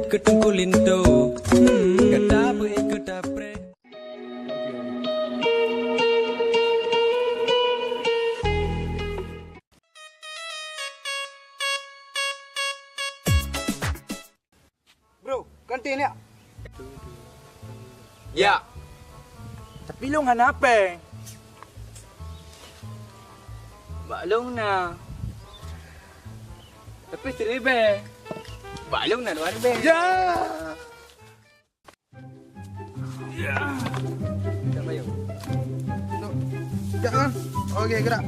ikut kulinto. Kata apa ikut apre. Bro, kantin ya? Ya. Tapi lu hanapin. Maklum na. Tapi seribe. Maklum na luar be. Ya. Siapa yuk? Jangan. Oke, gerak.